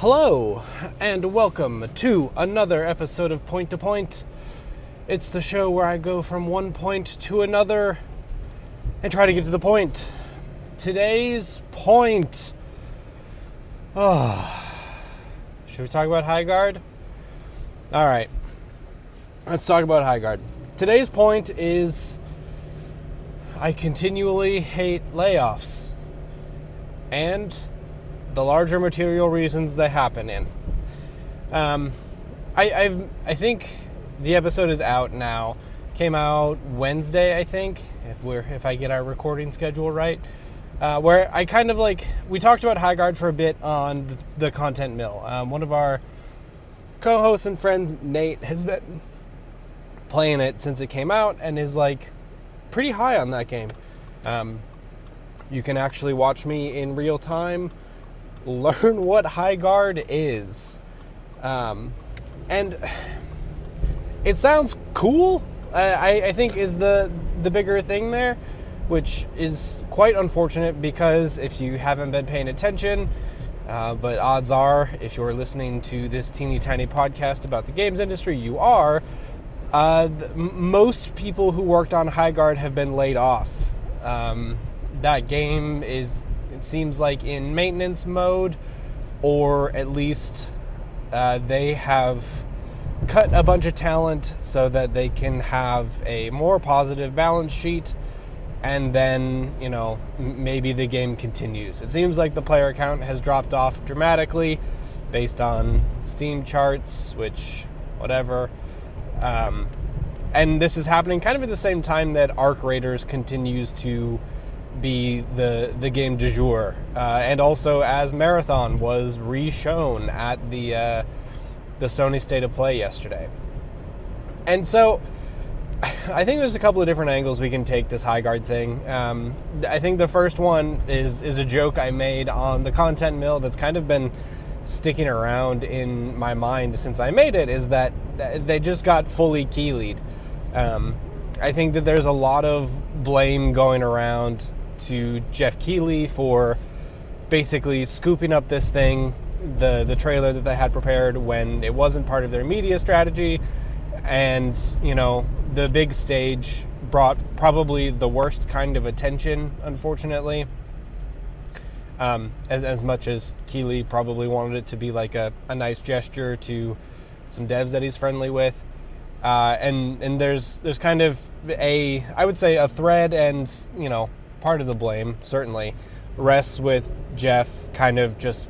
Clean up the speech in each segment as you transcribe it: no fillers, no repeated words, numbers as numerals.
Hello, and welcome to another episode of Point to Point. It's the show where I go from one point to another and try to get to the point. Today's point. Should we talk about Highguard? Alright, let's talk about Highguard. Today's point is I continually hate layoffs and the larger material reasons they happen in. I think the episode is out now. Came out Wednesday, I think, if I get our recording schedule right. Where I kind of we talked about Highguard for a bit on the Content Mill. One of our co-hosts and friends, Nate, has been playing it since it came out and is pretty high on that game. You can actually watch me in real time learn what Highguard is. And it sounds cool, I think is the bigger thing there, which is quite unfortunate because if you haven't been paying attention, but odds are if you're listening to this teeny tiny podcast about the games industry, you are, most people who worked on Highguard have been laid off. That game is, it seems like, in maintenance mode, or at least they have cut a bunch of talent so that they can have a more positive balance sheet, and then, maybe the game continues. It seems like the player count has dropped off dramatically based on Steam charts, which, whatever. And this is happening kind of at the same time that Arc Raiders continues to be the game du jour, and also as Marathon was re-shown at the Sony State of Play yesterday. And so I think there's a couple of different angles we can take this Highguard thing. I think the first one is a joke I made on the Content Mill that's kind of been sticking around in my mind since I made it, is that they just got fully Keighley'd. I think that there's a lot of blame going around to Geoff Keighley for basically scooping up this thing, the trailer that they had prepared when it wasn't part of their media strategy, and the big stage brought probably the worst kind of attention, unfortunately. As much as Keighley probably wanted it to be a nice gesture to some devs that he's friendly with. And there's kind of I would say a thread, and part of the blame certainly rests with Geoff kind of just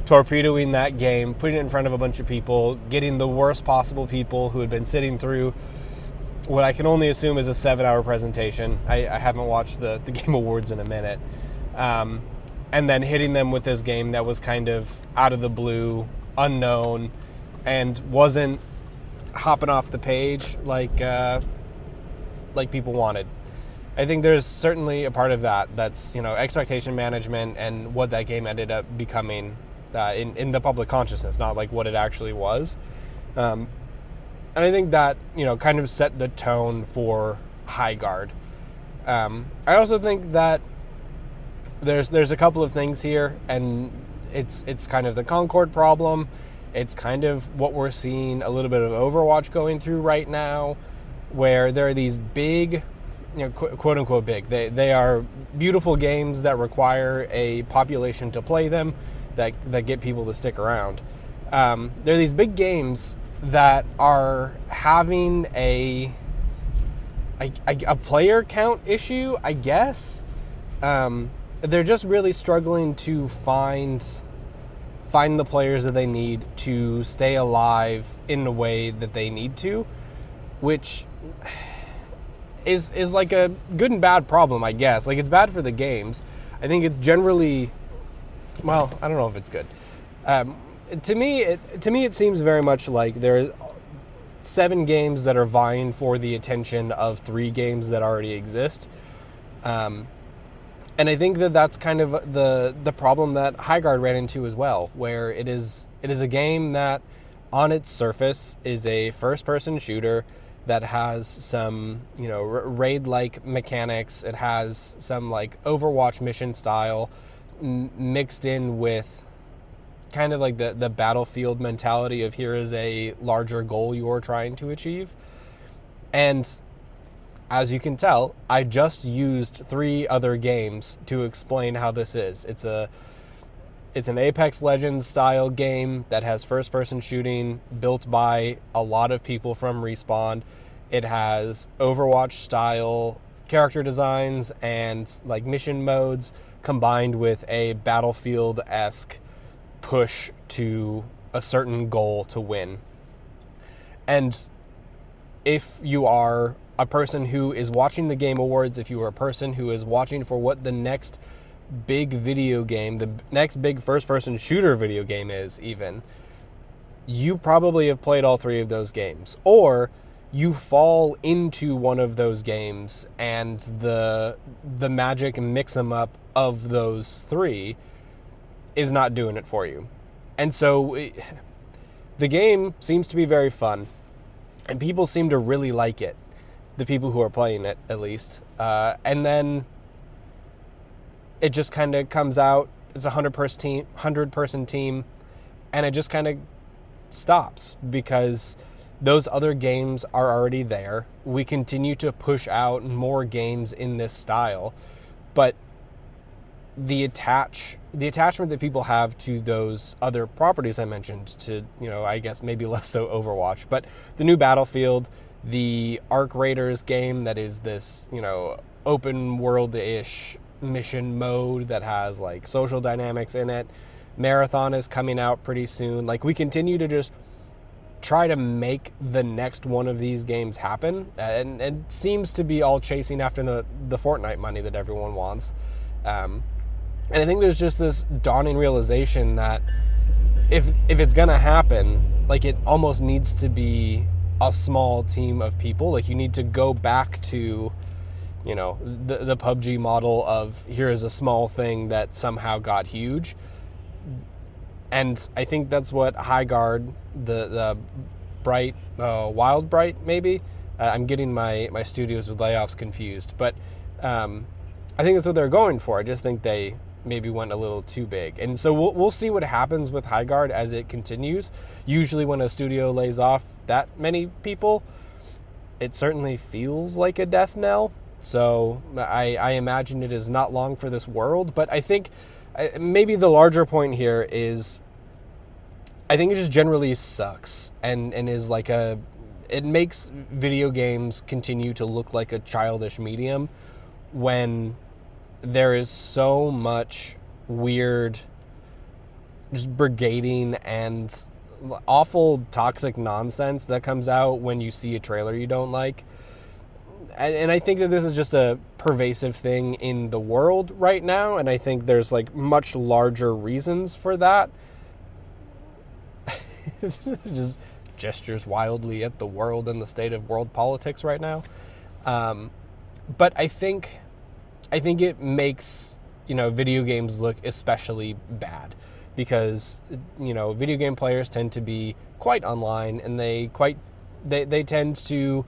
torpedoing that game, putting it in front of a bunch of people, getting the worst possible people who had been sitting through what I can only assume is a 7-hour presentation. I haven't watched the Game Awards in a minute. And then hitting them with this game that was kind of out of the blue, unknown, and wasn't hopping off the page like people wanted. I think there's certainly a part of that's expectation management and what that game ended up becoming in the public consciousness, not what it actually was. And I think that kind of set the tone for Highguard. I also think that there's a couple of things here, and it's kind of the Concord problem. It's kind of what we're seeing a little bit of Overwatch going through right now, where there are these big, quote unquote big. They are beautiful games that require a population to play them, that get people to stick around. There are these big games that are having a player count issue, I guess. They're just really struggling to find the players that they need to stay alive in the way that they need to, which is a good and bad problem, I guess. It's bad for the games. I think it's generally, well, I don't know if it's good. To me, it seems very much like there are 7 games that are vying for the attention of 3 games that already exist. And I think that's kind of the problem that Highguard ran into as well, where it is a game that on its surface is a first-person shooter that has some, raid-like mechanics. It has some Overwatch mission style mixed in with kind of like the Battlefield mentality of here is a larger goal you're trying to achieve. And as you can tell, I just used 3 other games to explain how this is. It's an Apex Legends style game that has first-person shooting built by a lot of people from Respawn. It has Overwatch style character designs and like mission modes combined with a Battlefield-esque push to a certain goal to win. And if you are a person who is watching the Game Awards, if you are a person who is watching for what the next big video game, the next big first-person shooter video game is even, you probably have played all 3 of those games. Or you fall into one of those games and the magic mix-em-up of those 3 is not doing it for you. And so the game seems to be very fun, and people seem to really like it. The people who are playing it, at least. And then it just kind of comes out, it's a 100-person team, and it just kind of stops because those other games are already there. We continue to push out more games in this style, but the attachment that people have to those other properties I mentioned, to, I guess maybe less so Overwatch, but the new Battlefield, the Arc Raiders game that is this, open world-ish mission mode that has like social dynamics in it. Marathon is coming out pretty soon. Like, we continue to just try to make the next one of these games happen, and it seems to be all chasing after the Fortnite money that everyone wants. And I think there's just this dawning realization that if it's gonna happen, like, it almost needs to be a small team of people. Like, you need to go back to, the PUBG model of here is a small thing that somehow got huge. And I think that's what Highguard, the Bright, Wild Bright, maybe. I'm getting my studios with layoffs confused, but I think that's what they're going for. I just think they maybe went a little too big. And so we'll see what happens with Highguard as it continues. Usually when a studio lays off that many people, it certainly feels like a death knell. So I imagine it is not long for this world. But I think maybe the larger point here is I think it just generally sucks and is like it makes video games continue to look like a childish medium when there is so much weird just brigading and awful toxic nonsense that comes out when you see a trailer you don't like. And I think that this is just a pervasive thing in the world right now, and I think there's like much larger reasons for that. Just gestures wildly at the world and the state of world politics right now. But I think it makes, video games look especially bad because, video game players tend to be quite online, and they tend to,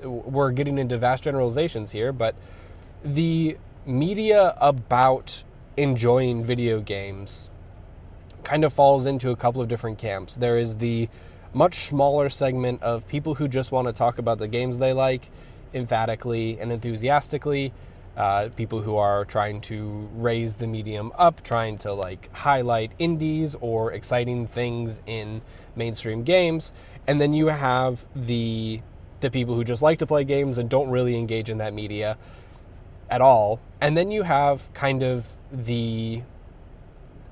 we're getting into vast generalizations here, but the media about enjoying video games kind of falls into a couple of different camps. There is the much smaller segment of people who just want to talk about the games they like emphatically and enthusiastically, people who are trying to raise the medium up, trying to like highlight indies or exciting things in mainstream games. And then you have the people who just like to play games and don't really engage in that media at all. And then you have kind of the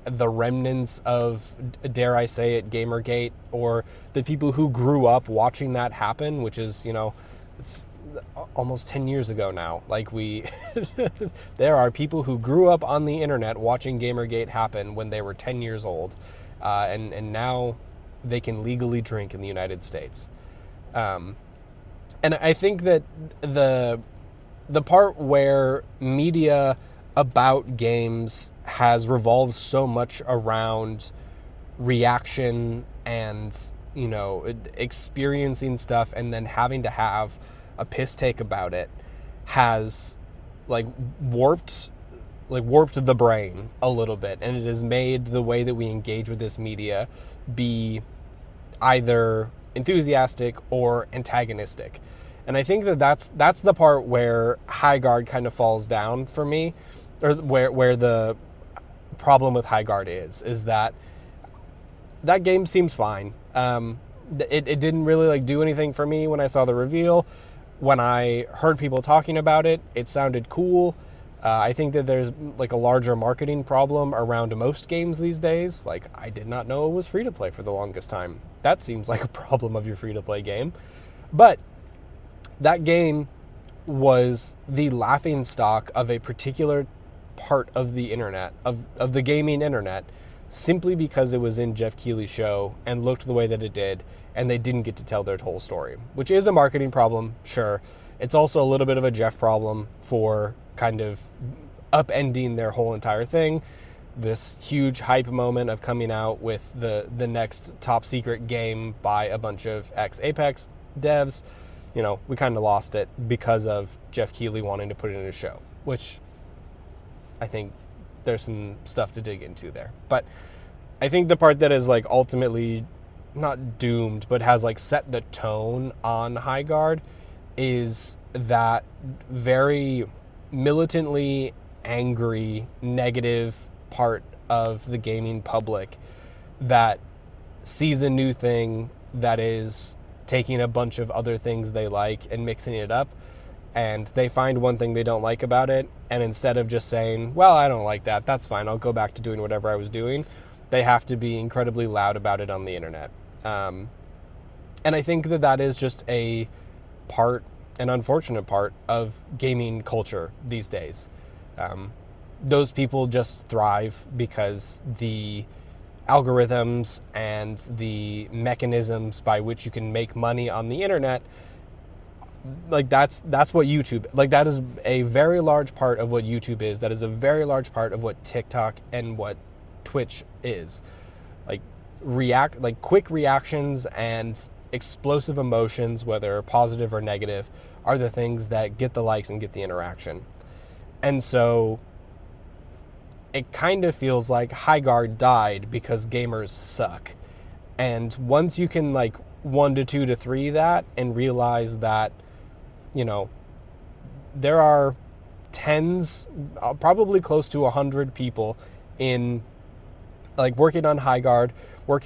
remnants of, dare I say it, Gamergate, or the people who grew up watching that happen, which is, it's almost 10 years ago now. Like, there are people who grew up on the internet watching Gamergate happen when they were 10 years old, and now they can legally drink in the United States. And I think that the part where media about games has revolved so much around reaction and, experiencing stuff and then having to have a piss take about it has like warped like warped the brain a little bit, and it has made the way that we engage with this media be either enthusiastic or antagonistic. And I think that that's the part where Highguard kind of falls down for me, or where the problem with Highguard is that game seems fine. It didn't really like do anything for me when I saw the reveal. When I heard people talking about it, it sounded cool. I think that there's like a larger marketing problem around most games these days. Like, I did not know it was free to play for the longest time. That seems like a problem of your free to play game. But that game was the laughing stock of a particular part of the internet, of the gaming internet, simply because it was in Geoff Keighley's show and looked the way that it did, and they didn't get to tell their whole story, which is a marketing problem, sure. It's also a little bit of a Geoff problem for kind of upending their whole entire thing. This huge hype moment of coming out with the next top secret game by a bunch of ex-Apex devs, you know, we kind of lost it because of Geoff Keighley wanting to put it in a show, which I think there's some stuff to dig into there. But I think the part that is like ultimately not doomed, but has like set the tone on Highguard is that very militantly angry, negative part of the gaming public that sees a new thing that is taking a bunch of other things they like and mixing it up, and they find one thing they don't like about it, and instead of just saying, well, I don't like that, that's fine, I'll go back to doing whatever I was doing, they have to be incredibly loud about it on the internet. And I think that is just an unfortunate part of gaming culture these days. Those people just thrive because the algorithms and the mechanisms by which you can make money on the internet, like that's what YouTube, like that is a very large part of what YouTube is. That is a very large part of what TikTok and what Twitch is. Like quick reactions and explosive emotions, whether positive or negative, are the things that get the likes and get the interaction. And so it kind of feels like Highguard died because gamers suck. And once you can like 1 to 2 to 3 that and realize that, you know, there are tens, probably close to 100 people in like working on Highguard, we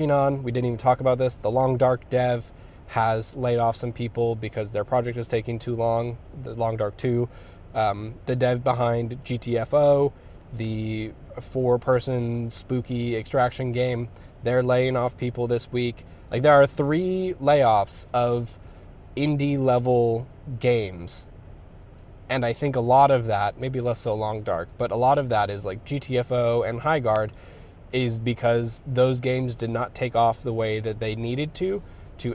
didn't even talk about this, the Long Dark dev has laid off some people because their project is taking too long, the Long Dark 2. The dev behind GTFO, the 4-person spooky extraction game, they're laying off people this week. Like, there are 3 layoffs of indie level games. And I think a lot of that, maybe less so Long Dark, but a lot of that is like GTFO and Highguard is because those games did not take off the way that they needed to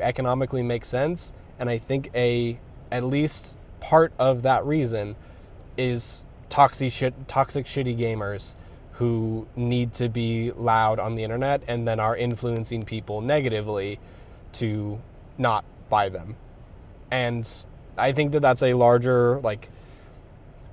economically make sense. And I think at least part of that reason is toxic shitty gamers who need to be loud on the internet and then are influencing people negatively to not buy them. And I think that that's a larger, like,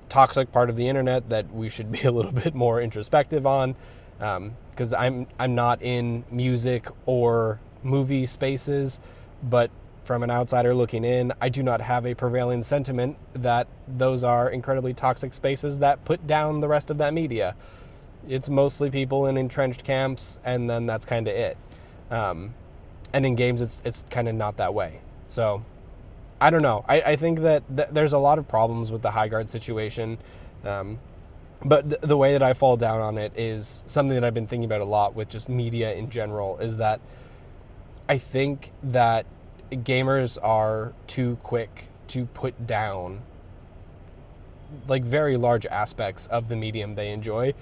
toxic part of the internet that we should be a little bit more introspective on, because I'm not in music or movie spaces, but from an outsider looking in, I do not have a prevailing sentiment that those are incredibly toxic spaces that put down the rest of that media. It's mostly people in entrenched camps, and then that's kind of it. And in games, it's kind of not that way. So I don't know. I think that there's a lot of problems with the Highguard situation. But the way that I fall down on it is something that I've been thinking about a lot with just media in general, is that I think that gamers are too quick to put down like very large aspects of the medium they enjoy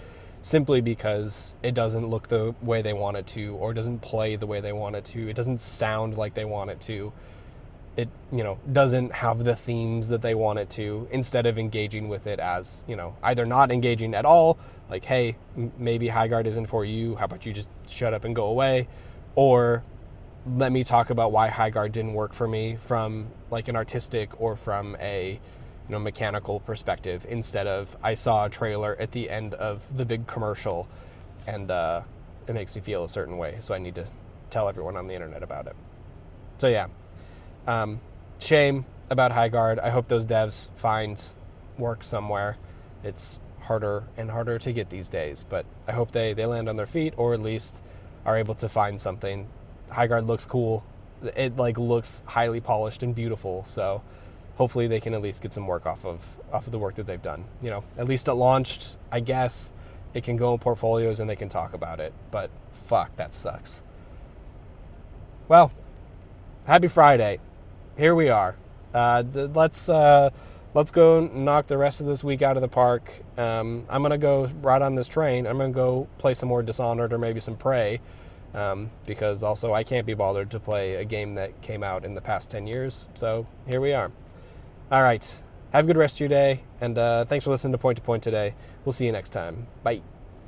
simply because it doesn't look the way they want it to, or doesn't play the way they want it to. It doesn't sound like they want it to. It, you know, doesn't have the themes that they want it to, instead of engaging with it as, you know, either not engaging at all, like, hey, maybe Highguard isn't for you, how about you just shut up and go away, or let me talk about why Highguard didn't work for me from like an artistic or from a mechanical perspective instead of I saw a trailer at the end of the big commercial and it makes me feel a certain way, so I need to tell everyone on the internet about it. So yeah, shame about Highguard. I hope those devs find work somewhere. It's harder and harder to get these days, but I hope they land on their feet, or at least are able to find something. Highguard looks cool. It looks highly polished and beautiful, so hopefully they can at least get some work off of the work that they've done. At least it launched. I guess it can go in portfolios and they can talk about it, but fuck, that sucks. Well, happy Friday. Here we are. Let's go knock the rest of this week out of the park. I'm going to go ride on this train. I'm going to go play some more Dishonored or maybe some Prey, because also I can't be bothered to play a game that came out in the past 10 years. So here we are. All right. Have a good rest of your day, and thanks for listening to Point to Point today. We'll see you next time. Bye.